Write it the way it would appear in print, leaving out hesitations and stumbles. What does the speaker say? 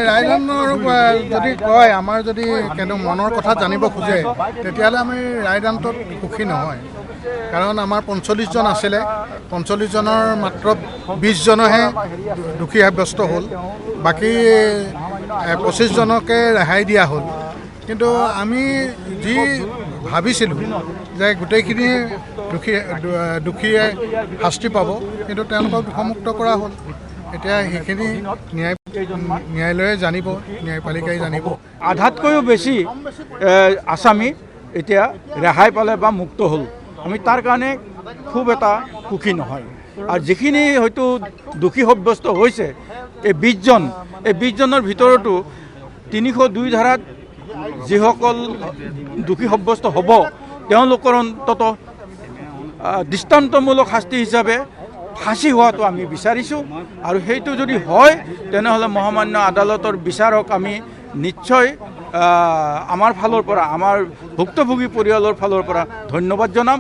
ৰায়দানৰ যদি কয় আমাৰ যদি কিন্তু মনৰ কথা জানিব খোজে তেতিয়াহ'লে আমি ৰায়দানটোত সুখী নহয়। কাৰণ আমাৰ 45জন আছিলে, 45জনৰ মাত্ৰ 20জনহে দোষী সাব্যস্ত হ'ল, বাকী 25জনকে ৰেহাই দিয়া হ'ল। কিন্তু আমি যি ভাবিছিলোঁ যে গোটেইখিনি দোষীয়ে শাস্তি পাব, কিন্তু তেওঁলোকক দোষমুক্ত কৰা হ'ল। এতিয়া সেইখিনি ন্যায়ালয়ে জানিব, ন্যায়পালিকাই জানিব। আধাতকৈও বেছি আসামী এতিয়া ৰেহাই পালে বা মুক্ত হ'ল। আমি তাৰ কাৰণে খুব এটা সুখী নহয়। আৰু যিখিনি হয়তো দোষী সাব্যস্ত হৈছে এই 20জনৰ ভিতৰতো 302 ধাৰাত যিসকল দোষী সাব্যস্ত হ'ব তেওঁলোকৰ অন্তত দৃষ্টান্তমূলক শাস্তি হিচাপে ফাঁচি হোৱাটো আমি বিচাৰিছোঁ। আৰু সেইটো যদি হয় তেনেহ'লে মহামান্য আদালতৰ বিচাৰক আমি নিশ্চয় আমাৰ ফালৰ পৰা, আমাৰ ভুক্তভোগী পৰিয়ালৰ ফালৰ পৰা ধন্যবাদ জনাম।